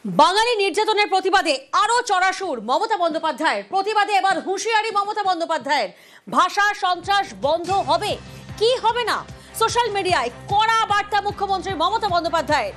বাঙালি নির্যাতনের প্রতিবাদে আরো চড়াসুর মমতা বন্দ্যোপাধ্যায়ের। প্রতিবাদে এবার হুঁশিয়ারি মমতা বন্দ্যোপাধ্যায়ের। ভাষা সন্ত্রাস বন্ধ হবে কি হবে না, সোশ্যাল মিডিয়ায় কড়া বার্তা মুখ্যমন্ত্রী মমতা বন্দ্যোপাধ্যায়ের।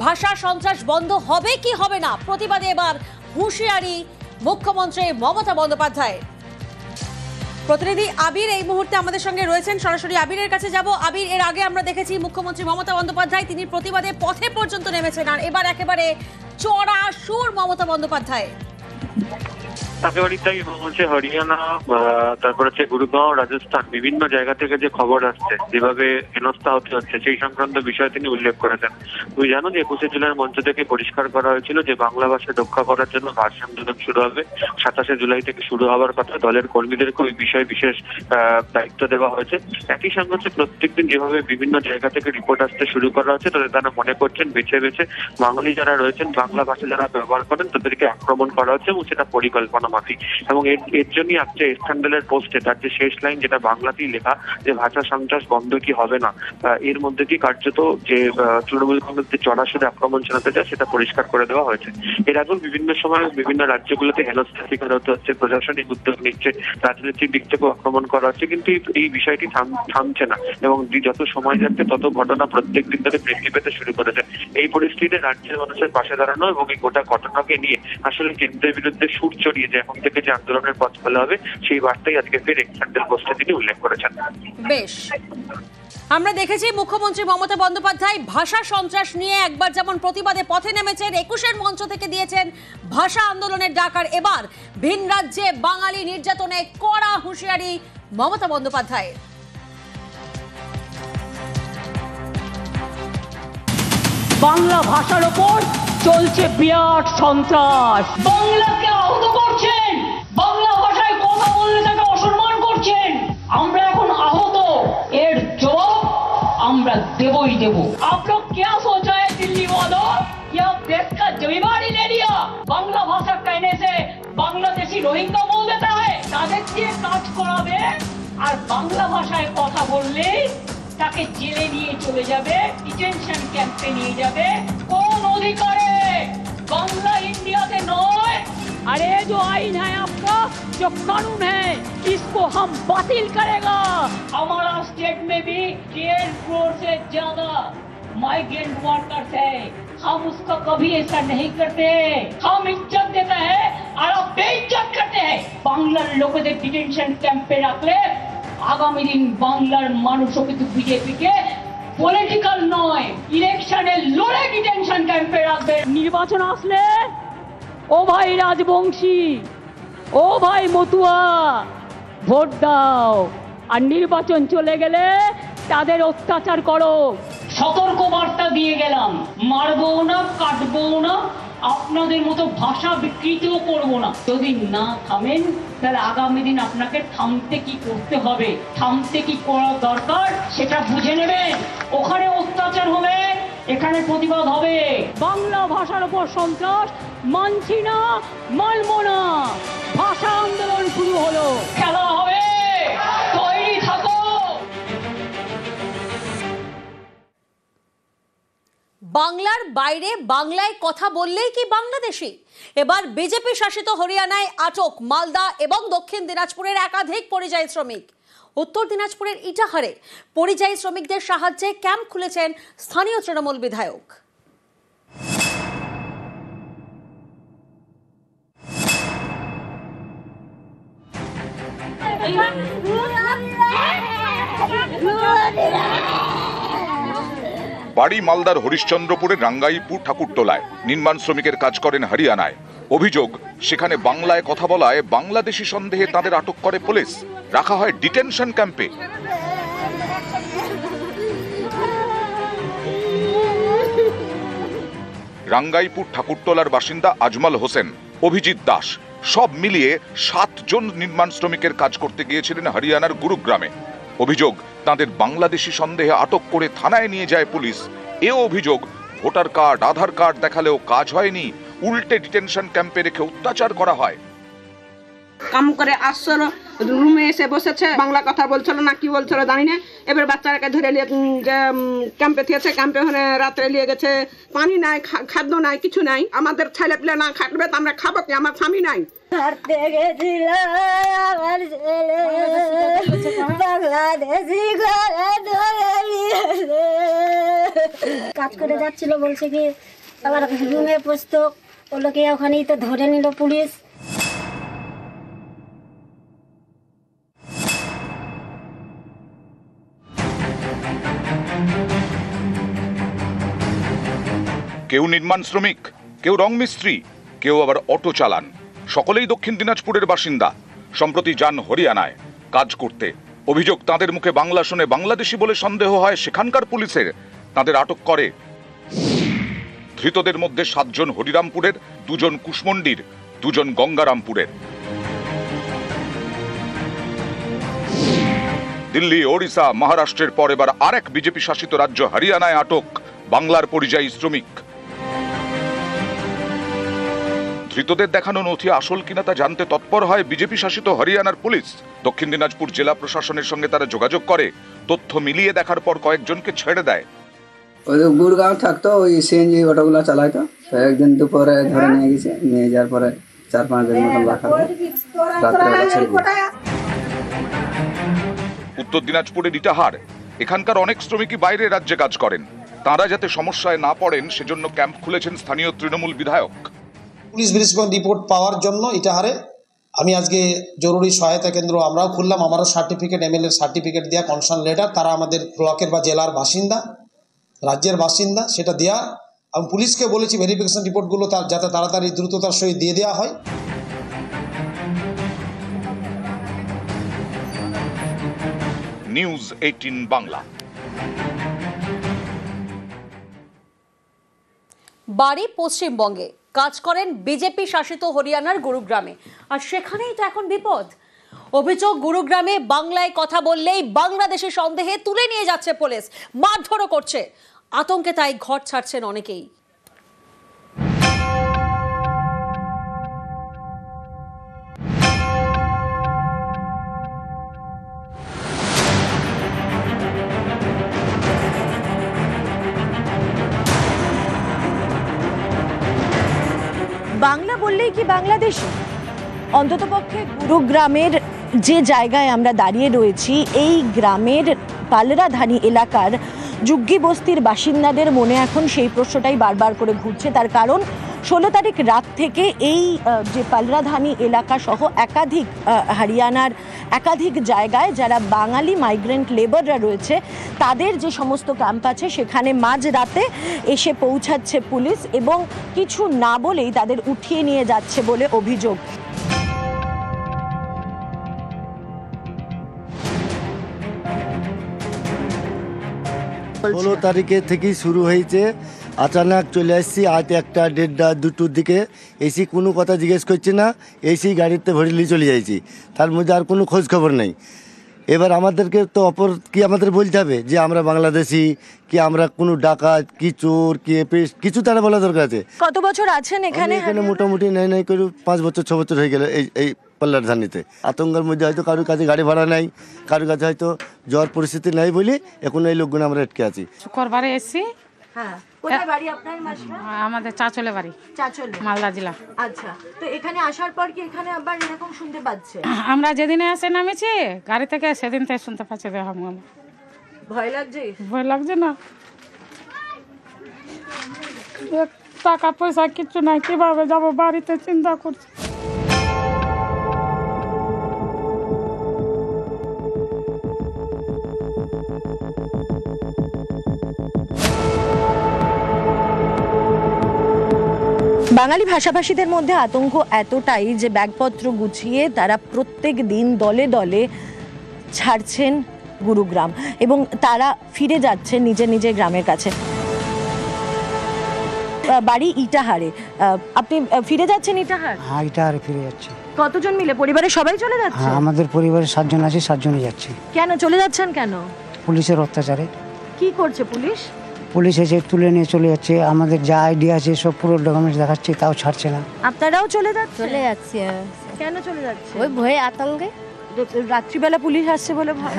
ভাষা সন্ত্রাস বন্ধ হবে কি হবে না, প্রতিবাদে এবার হুঁশিয়ারি মুখ্যমন্ত্রী মমতা বন্দ্যোপাধ্যায়ের। প্রতিনিধি আবির এই মুহূর্তে আমাদের সঙ্গে রয়েছেন, সরাসরি আবিরের কাছে যাব। আবির, এর আগে আমরা দেখেছি মুখ্যমন্ত্রী মমতা বন্দ্যোপাধ্যায় তিনি প্রতিবাদে পথে পর্যন্ত নেমেছেন, আর এবার একেবারে চড়া সুর মমতা বন্দ্যোপাধ্যায়। একেবারেই তাই হচ্ছে। হরিয়ানা, তারপর হচ্ছে গুরুগাঁও, রাজস্থান, বিভিন্ন জায়গা থেকে যে খবর আসছে, যেভাবে হেনস্থা হতে হচ্ছে, সেই সংক্রান্ত বিষয় তিনি উল্লেখ করেছেন। তুমি জানো যে 21শে জুলাইয়ের মঞ্চ থেকে পরিষ্কার করা হয়েছিল যে বাংলা ভাষা রক্ষা করার জন্য ভাষা আন্দোলন শুরু হবে। 27শে জুলাই থেকে শুরু হওয়ার কথা। দলের কর্মীদেরকে ওই বিষয়ে বিশেষ দায়িত্ব দেওয়া হয়েছে। একই সঙ্গে হচ্ছে প্রত্যেকদিন যেভাবে বিভিন্ন জায়গা থেকে রিপোর্ট আসতে শুরু করা হচ্ছে, তাদের তারা মনে করছেন বেছে বেছে বাঙালি যারা রয়েছেন, বাংলা ভাষা যারা ব্যবহার করেন, তাদেরকে আক্রমণ করা হচ্ছে এবং সেটা পরিকল্পনা মাফিক। এবং এর জন্যই আজকে স্ক্যান্ডালের পোস্টে তার যে শেষ লাইন, যেটা বাংলাতেই লেখা, যে ভাষা সন্ত্রাস বন্ধ কি হবে না, এর মধ্যে কি কার্যত যে তৃণমূল কংগ্রেস যে চড়াসুরে আক্রমণ চালাতে চায় সেটা পরিষ্কার করে দেওয়া হয়েছে। এর আগেও বিভিন্ন সময় বিভিন্ন রাজ্যগুলোতে হেনস্থার শিকার হতে হচ্ছে, প্রশাসনিক উদ্যোগ নিচ্ছে, রাজনৈতিক দিক থেকেও আক্রমণ করা হচ্ছে, কিন্তু এই বিষয়টি থামছে না এবং যত সময় যাচ্ছে তত ঘটনা প্রত্যেক দিন ধরে বৃদ্ধি পেতে শুরু করেছে। এই পরিস্থিতিতে রাজ্যের মানুষের পাশে দাঁড়ানো এবং এই গোটা ঘটনাকে নিয়ে আসলে কেন্দ্রের বিরুদ্ধে সুর চড়িয়ে যে এখন থেকে যে আন্দোলনের পথ খোলা হবে, সেই বার্তাই আজকে ফের স্ক্যান্ডাল পোস্টে তিনি উল্লেখ করেছেন। বেশ, আমরা দেখেছি মুখ্যমন্ত্রী মমতা বন্দ্যোপাধ্যায় ভাষা সন্ত্রাস নিয়ে একবার যেমন প্রতিবাদে পথে নেমেছেন, 21শে মঞ্চ থেকে দিয়েছেন ভাষা আন্দোলনের ডাক, আর এবার ভিন রাজ্যে বাঙালি নির্যাতনে কড়া হুঁশিয়ারি মমতা বন্দ্যোপাধ্যায়ের। বাংলা ভাষার ওপর চলছে বিরাট সন্ত্রাস। বাংলাকে আহত করছেন, বাংলা ভাষায় কথা বললে তাকে অসম্মান করছেন। আমরা এখন আহত, এর জবাব আমরা দেবই দেব। आप लोग क्या सोचा है दिल्ली वालों, ये आप देश का जिम्मेदारी ले लिया। बांग्ला भाषा कहने से बांग्लादेशी रोहिंग्या बोल देता है, তাদের দিয়ে কাজ করাবে, আর বাংলা ভাষায় কথা বললে তাকে জেলে নিয়ে চলে যাবে, ডিটেনশন ক্যাম্পে নিয়ে যাবে। কোন অধিকারে? बांग्ला इंडिया से नॉय। अरे जो आइन है आपका, जो कानून है, इसको हम बातिल करेगा। हमारा स्टेट में भी 1.5 करोड़ से ज्यादा माइग्रेंट वर्कर्स है, हम उसका कभी ऐसा नहीं करते। हम इज्जत देते हैं और आप बेइज्जत करते हैं। बांग्लार लोकेদের ডিটেনশন ক্যাম্পে রাখলে আগামী দিন বাংলার মানুষও কিন্তু বিজেপিকে পলিটিক্যাল নয়, ইলেকশনে লড়ে ডিটেনশন ক্যাম্পে রাখবে। নির্বাচন আসলে ও ভাই রাজবংশী, ও ভাই মতুয়া, ভোট দাও, আর নির্বাচন চলে গেলে তাদের অত্যাচার করো। সতর্ক বার্তা দিয়ে গেলাম, মারবো না, কাটবো না, আপনাদের মতো ভাষা বিকৃতিও করবো না। যদি না থামেন তাহলে আগামী দিন আপনাকে থামতে কি করতে হবে, থামতে কি করা দরকার সেটা বুঝে নেবেন। ওখানে অত্যাচার হবে, এখানে প্রতিবাদ হবে। বাংলা ভাষার উপর সন্ত্রাস মানছি না, মানবো না। ভাষা আন্দোলন শুরু হলো, খেলা হবে, তৈরি থাকো। বাংলার বাইরে বাংলায় কথা বললেই কি বাংলাদেশি? এবার বিজেপি শাসিত হরিয়ানায় আটক মালদা এবং দক্ষিণ দিনাজপুরের একাধিক পরিযায়ী শ্রমিক। উত্তর দিনাজপুরের ইটাহারে পরিযায়ী শ্রমিকদের সাহায্যে ক্যাম্প খুলেছেন স্থানীয় তৃণমূল বিধায়ক। বাড়ি মালদার হরিশ্চন্দ্রপুরের রাঙ্গাইপুর ঠাকুরটোলায়। নির্মাণ শ্রমিকের কাজ করেন হরিয়ানায়। অভিযোগ, সেখানে বাংলায় কথা বলায় বাংলাদেশি সন্দেহে তাদের আটক করে পুলিশ, রাখা হয় ডিটেনশন ক্যাম্পে। রাঙ্গাইপুর ঠাকুরটোলার বাসিন্দা আজমল হোসেন, অভিজিৎ দাস, সব মিলিয়ে 7 জন নির্মাণ শ্রমিকের কাজ করতে গিয়েছিলেন হরিয়ানার গুরুগ্রামে। অভিযোগ, তাদের বাংলাদেশি সন্দেহে আটক করে থানায় নিয়ে যায় পুলিশ। এ অভিযোগ, ভোটার কার্ড, আধার কার্ড দেখালেও কাজ হয়নি, উল্টে ডিটেনশন ক্যাম্পে রেখে অত্যাচার করা হয়। কাম করে আসছিল, রুমে এসে বসেছে, বাংলা কথা বলছিল না কি বলছিল জানি না। এবার বাচ্চাটাকে ধরে নিয়ে যে ক্যাম্পে থিয়েছে, ক্যাম্পে ওখানে রাত্রে নিয়ে গেছে। পানি নাই, খাদ্য নাই, কিছু নাই। আমাদের ছেলে পেলে না খাটবে তো আমরা খাবো কি? আমার স্বামী নাই। কাজ করে যাচ্ছিল, বলছে কি আবার রুমে বসতো, ওগুলোকে ওখানেই তো ধরে নিল পুলিশ। কেউ নির্মাণ শ্রমিক, কেউ রং মিস্ত্রি, কেউ আবার অটো চালান। সকলেই দক্ষিণ দিনাজপুরের বাসিন্দা। সম্প্রতি যান হরিয়ানায় কাজ করতে। অভিযোগ, তাদের মুখে বাংলা শুনে বাংলাদেশি বলে সন্দেহ হয় সেখানকার পুলিশের। তাদের আটক করে। ধৃতদের মধ্যে 7 জন হরিরামপুরের, 2 জন কুশমন্ডির, 2 জন গঙ্গারামপুরের। দিল্লি, ওড়িশা, মহারাষ্ট্রের পর এবার আরেক বিজেপি শাসিত রাজ্য হরিয়ানায় আটক বাংলার পরিযায়ী শ্রমিক। ধৃতদের দেখানো নথি আসল কিনা তা জানতে তৎপর হয় বিজেপি শাসিত হরিয়ানার পুলিশ। দক্ষিণ দিনাজপুর জেলা প্রশাসনের সঙ্গে তারা যোগাযোগ করে। তথ্য মিলিয়ে দেখার পর কয়েকজনকে ছেড়ে দেয়। ওই গুড়গাঁও থাকতো, ওই সিএনজি অটোগুলো চালাইতো। তো একদিন দুপুরে ধরে নিয়ে গেছে, নিয়ে যাওয়ার পরে 4-5 দিন মতন রাখা হয়। উত্তর দিনাজপুরের ইটাহার। এখানকার অনেক শ্রমিকই বাইরে রাজ্যে কাজ করেন। তারা যাতে সমস্যায় না পড়েন সেজন্য ক্যাম্প খুলেছেন স্থানীয় তৃণমূল বিধায়ক। পুলিশ ভেরিফিকেশন রিপোর্ট পাওয়ার জন্য ইটাহারে আমি আজকে জরুরি সহায়তা কেন্দ্র আমরাও খুললাম। আমারও সার্টিফিকেট, এমএলএর সার্টিফিকেট দেওয়া, কনসার্ন লেটার, তারা আমাদের ব্লকের বা জেলার বাসিন্দা, রাজ্যের বাসিন্দা, সেটা দেওয়া। আমি পুলিশকে বলেছি ভেরিফিকেশন রিপোর্টগুলো যাতে তাড়াতাড়ি দ্রুততার সহিত দিয়ে দেওয়া হয়। নিউজ 18 বাংলা। বাড়ি পশ্চিমবঙ্গে, কাজ করেন বিজেপি শাসিত হরিয়ানার গুরুগ্রামে, আর সেখানেই তো এখন বিপদ। অভিযোগ, গুরুগ্রামে বাংলায় কথা বললেই বাংলাদেশের সন্দেহে তুলে নিয়ে যাচ্ছে পুলিশ, মারধরও করছে। আতঙ্কে তাই ঘর ছাড়ছেন অনেকেই। 'বাংলা বললেই কি বাংলাদেশি'? অন্ততপক্ষে গুরুগ্রামের যে জায়গায় আমরা দাঁড়িয়ে রয়েছি, এই গ্রামের পালরাধানি এলাকার ঝুগ্গি বস্তির বাসিন্দাদের মনে এখন সেই প্রশ্নটাই বারবার করে ঘুরছে। তার কারণ 16 তারিখ রাত থেকে এই যে পালরাধানি এলাকা সহ একাধিক হরিয়ানার একাধিক জায়গায় যারা বাঙালি মাইগ্রেন্ট লেবাররা রয়েছে, তাদের যে সমস্ত ক্যাম্প আছে সেখানে মাঝরাতে এসে পৌঁছাচ্ছে পুলিশ এবং কিছু না বলেই তাদের উঠিয়ে নিয়ে যাচ্ছে বলে অভিযোগ। ষোলো তারিখে থেকেই শুরু হয়েছে। আচানক চলে আসছি আজ 1টা 1:30 2টোর দিকে। এসি কোনো কথা জিজ্ঞেস করছি না, এসি গাড়িতে ভরে নিয়ে চলে যাইছি। তার মধ্যে আর কোনো খোঁজ খবর নেই। এবার আমাদেরকে তো অপর কি আমাদের বলতে হবে যে আমরা বাংলাদেশি, কি আমরা কোনো ডাকাত, কি চোর, কি এপিস্ট, কিছু তারা বলা দরকার আছে। কত বছর আছেন এখানে? এখানে মোটামুটি নাই করে 5 বছর 6 বছর হয়ে গেল এই পাল্লারধানিতে। আতঙ্কের মধ্যে হয়তো কারোর কাছে গাড়ি ভাড়া নাই, কারোর কাছে হয়তো জ্বর পরিস্থিতি নাই বলে এখন এই লোকগুলো আমরা আটকে আছি। শুক্রবারে এসছি। হ্যাঁ, কোথায় বাড়ি আপনার মাসিমা? আমাদের চাচলে বাড়ি, চাচলে, মালদা জেলা। আচ্ছা, তো এখানে আসার পর কি এখানে আবার এরকম শুনতে পাচ্ছে? আমরা যেদিনে এসে নামেছি গাড়ি থেকে, সেদিন থেকে শুনতে পাচ্ছি। ভয় লাগছে? ভয় লাগছে না, টাকা পয়সা কিছু নাই, কিভাবে যাব বাড়িতে চিন্তা করছি। বাঙালি ভাষাভাষীদের মধ্যে আতঙ্ক এতটাই যে ব্যাগপত্র গুছিয়ে তারা প্রত্যেক দিন দলে দলে ছাড়ছেন গুরুগ্রাম এবং তারা ফিরে যাচ্ছেন নিজের নিজের গ্রামের কাছে। বাড়ি ইটাহারে, আপনি ফিরে যাচ্ছেন ইটাহার? হ্যাঁ, ইটাহারে ফিরে যাচ্ছি। কতজন মিলে? পরিবারের সবাই চলে যাচ্ছে? হ্যাঁ, আমাদের পরিবারে 7 জন আছি, 7 জনই যাচ্ছি। কেন চলে যাচ্ছেন? কেন? পুলিশের অত্যাচারে। কি করছে পুলিশ? পুলিশ এসে তুলে নিয়ে চলে যাচ্ছে। আমাদের যা আইডিয়া আছে সব পুরো ডকুমেন্টস দেখাচ্ছে, তাও ছাড়ছে না। আপনারাও চলে যাচ্ছেন? চলে যাচ্ছি। কেন চলে যাচ্ছে? ওই ভয়ে আতঙ্কে। রাত্রিবেলা পুলিশ আসছে বলে ভয়?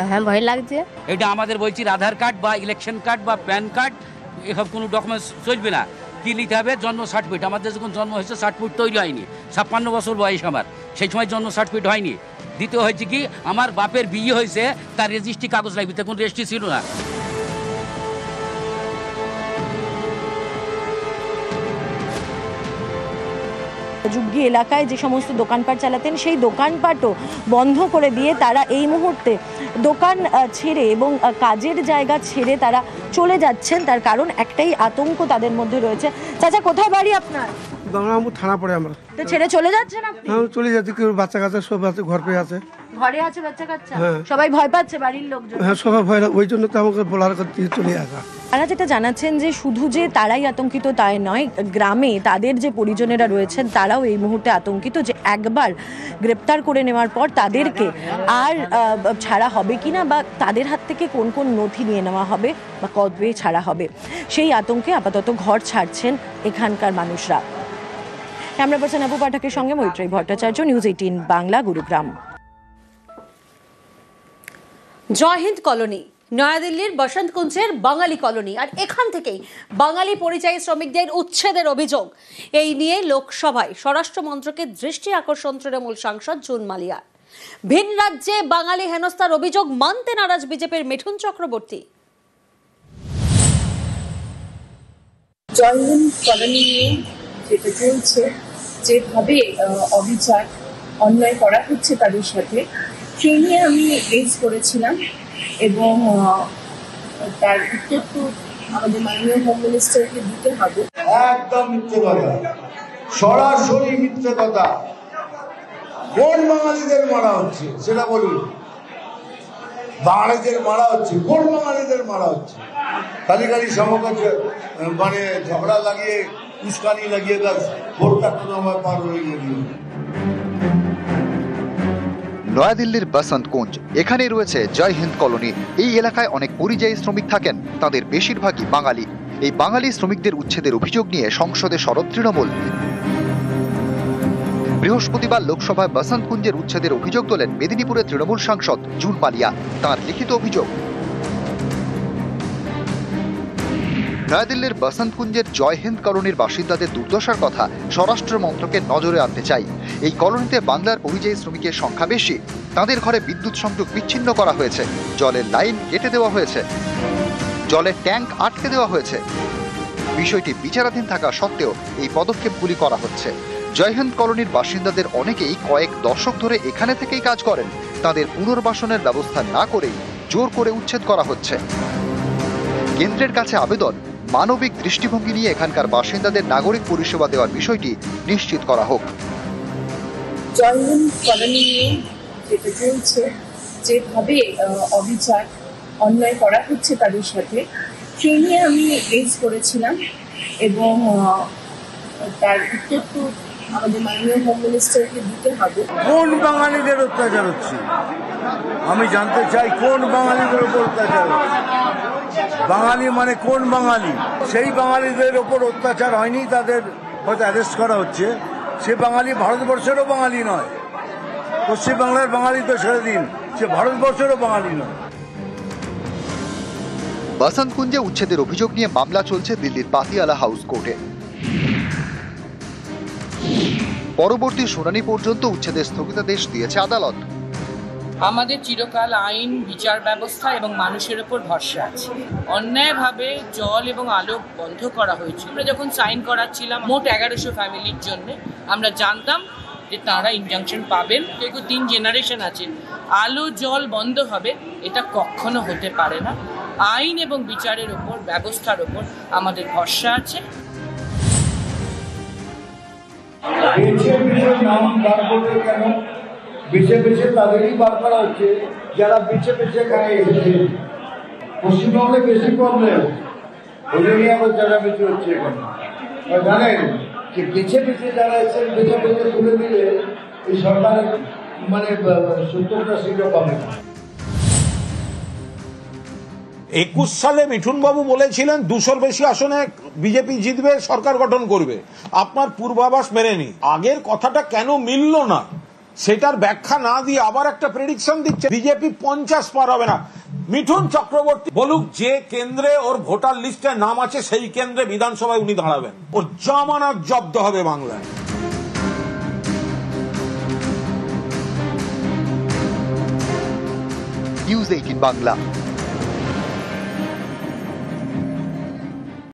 হ্যাঁ ভয় লাগছে। এটা আমাদের বলছি আধার কার্ড বা ইলেকশন কার্ড বা প্যান কার্ড এসব কোনো ডকুমেন্টস চলবে না। কি নিতে হবে? জন্ম সার্টিফিকেট। আমাদের যখন জন্ম হয়েছে সার্টিফিকেট তৈরি হয়নি, 56 বছর বয়স আমার, সেই সময় জন্ম সার্টিফিকেট হয়নি। দ্বিতীয় হয়েছে কি, আমার বাপের বিয়ে হয়েছে, তার রেজিস্ট্রি কাগজ লাগবে, তখন রেজিস্ট্রি ছিল না। যুগ্গি এলাকায় যে সমস্ত দোকানপাট চালাতেন সেই দোকানপাটও বন্ধ করে দিয়ে তারা এই মুহূর্তে দোকান ছেড়ে এবং কাজের জায়গা ছেড়ে তারা চলে যাচ্ছেন। তার কারণ একটাই, আতঙ্ক তাদের মধ্যে রয়েছে। চাচা, কোথায় বাড়ি আপনার? গঙ্গারামপুর থানা পড়ে আমরা। তো ছেড়ে চলে যাচ্ছেন আপনি? হ্যাঁ, চলে যাচ্ছি। কেউ বাচ্চা কাচ্চা সব আছে, ঘর পেয়ে আছে, ঘরে আছে বাচ্চা কাচ্চা। হ্যাঁ। সবাই ভয় পাচ্ছে বাড়ির লোকজন? হ্যাঁ, সবাই ভয়, ওই জন্য তো আমাকে বলার করতে চলে আসা। তারা যেটা জানাচ্ছেন যে শুধু যে তারাই আতঙ্কিত তাই নয়, গ্রামে তাদের যে পরিজনেরা রয়েছেন তারাও এই মুহূর্তে আতঙ্কিত যে একবার গ্রেপ্তার করে নেওয়ার পর তাদেরকে আর ছাড়া হবে কিনা, বা তাদের হাত থেকে কোন কোন নথি নিয়ে নেওয়া হবে বা কবে ছাড়া হবে, সেই আতঙ্কে আপাতত ঘর ছাড়ছেন এখানকার মানুষরা। ক্যামেরা পার্সন অপু পাঠকের সঙ্গে মৈত্রী ভট্টাচার্য, নিউজ 18 বাংলা, গুরুগ্রাম। জয় হিন্দ কলোনি নয়াদিল্লির বসন্ত কুঞ্জের বাঙালি কলোনি, আর এখান থেকেই বাঙালি পরিযায়ী শ্রমিকদের উচ্ছেদের অভিযোগ। এই নিয়ে লোকসভায় স্বরাষ্ট্র মন্ত্রকের দৃষ্টি আকর্ষণ তৃণমূল সাংসদ জুন মালিয়ার। ভিন রাজ্যে বাঙালি হেনস্থার অভিযোগ মানতে নারাজ বিজেপির মিঠুন চক্রবর্তী। জয় হিন্দ কলোনি নিয়ে যেটা চলছে, যেভাবে অবিচার অন্যায় করা হচ্ছে তাদের সাথে, সেই নিয়ে আমি রেজ করেছিলাম এবং তার উত্তর তো আমাদের মাননীয় হোম মিনিস্টারকে দিতে হবে। একদম মিথ্যে কথা, সরাসরি মিথ্যে কথা। কোন বাঙালিদের মারা হচ্ছে সেটা বলুন। বাঙালিদের মারা হচ্ছে, কোন বাঙালিদের মারা হচ্ছে? খালি খালি সমকাজ মানে ঝগড়া লাগিয়ে, উস্কানি লাগিয়ে তার ভোটটা কোনো আমার পার হয়ে গেল। নয়াদিল্লির বসন্ত কুঞ্জ, এখানে রয়েছে জয় হিন্দ কলোনি। এই এলাকায় অনেক পরিযায়ী শ্রমিক থাকেন, তাদের বেশিরভাগই বাঙালি। এই বাঙালি শ্রমিকদের উচ্ছেদের অভিযোগ নিয়ে সংসদে সরব তৃণমূল। বৃহস্পতিবার লোকসভায় বসন্ত কুঞ্জের উচ্ছেদের অভিযোগ তোলেন মেদিনীপুরের তৃণমূল সাংসদ জুন মালিয়া। তাঁর লিখিত অভিযোগ, নয়াদিল্লির বসন্ত কুঞ্জের জয় হিন্দ কলোনির বাসিন্দাদের দুর্দশার কথা স্বরাষ্ট্র মন্ত্রকের নজরে আনতে চাই। এই কলোনিতে বাংলার পরিযায়ী শ্রমিকের সংখ্যা বেশি। তাদের ঘরে বিদ্যুৎ সংযোগ বিচ্ছিন্ন করা হয়েছে, জলের লাইন কেটে দেওয়া হয়েছে, জলের ট্যাঙ্ক আটকে দেওয়া হয়েছে। বিষয়টি বিচারাধীন থাকা সত্ত্বেও এই পদক্ষেপগুলি করা হচ্ছে। জয় হিন্দ কলোনির বাসিন্দাদের অনেকেই কয়েক দশক ধরে এখানে থেকেই কাজ করেন। তাদের পুনর্বাসনের ব্যবস্থা না করেই জোর করে উচ্ছেদ করা হচ্ছে। কেন্দ্রের কাছে আবেদন, মানবিক দৃষ্টিভঙ্গি নিয়ে এখানকার বাসিন্দাদের নাগরিক পরিষেবা দেওয়ার বিষয়টি নিশ্চিত করা হোক। জয় হিন্দ কলোনি নিয়ে যেটা চলছে, যেভাবে অবিচার অন্যায় করা হচ্ছে তাদের সাথে, সেই নিয়ে আমি রেজ করেছিলাম এবং তার উত্তর তো আমাদের মাননীয় হোম মিনিস্টারকে দিতে হবে। কোন বাঙালিদের অত্যাচার হচ্ছে আমি জানতে চাই, কোন বাঙালিদের উপর অত্যাচার হচ্ছে? বাঙালি মানে কোন বাঙালি? সেই বাঙালিদের ওপর অত্যাচার হয়নি, তাদের হয়তো অ্যারেস্ট করা হচ্ছে। সে বাঙালি ভারতবর্ষেরও বাঙালি নয়, পশ্চিমবাংলার বাঙালি তো ছেড়ে দিন, সে ভারতবর্ষেরও বাঙালি নয়। বসন্ত কুঞ্জে উচ্ছেদের অভিযোগ নিয়ে মামলা চলছে দিল্লির পাতিয়ালা হাউস কোর্টে। পরবর্তী শুনানি পর্যন্ত উচ্ছেদের স্থগিতাদেশ দিয়েছে আদালত। আমাদের চিরকাল আইন, বিচার ব্যবস্থা এবং মানুষের উপর ভরসা আছে। অন্যায়ভাবে জল এবং আলো বন্ধ করা হয়েছে। আমরা যখন সাইন করাচ্ছিলাম মোট 1100 ফ্যামিলির জন্য, আমরা জানতাম যে তাঁরা ইনজাংশন পাবেন। যেহেতু 3 জেনারেশন আছে, আলো জল বন্ধ হবে এটা কখনো হতে পারে না। আইন এবং বিচারের উপর, ব্যবস্থার উপর আমাদের ভরসা আছে। বেছে বেছে তাদেরই বার করা হচ্ছে যারা বেছে বেছে এখানে এসেছে। পশ্চিমবঙ্গে বেশি প্রবলেম, ওই জন্যই আবার যারা বেশি হচ্ছে এখানে। জানেন যে বেছে বেছে যারা এসেছেন, বেছে বেছে তুলে দিলে এই সরকার মানে 70টা সিটও পাবে না। 21 সালে মিঠুনবাবু বলেছিলেন 200-র বেশি আসনে বিজেপি জিতবে, সরকার গঠন করবে। আপনার পূর্বাভাস মেনেনি। আগের কথাটা কেন মিলল না সেটার ব্যাখ্যা না দিয়ে আবার একটা প্রেডিকশন দিচ্ছে বিজেপি 50 পার হবে না। মিঠুন চক্রবর্তী বলুক যে কেন্দ্রে ওর ভোটার লিস্টে নাম আছে সেই কেন্দ্রে বিধানসভায় উনি দাঁড়াবেন, ওর জামানত জব্দ হবে বাংলায়। নিউজ 18 বাংলা।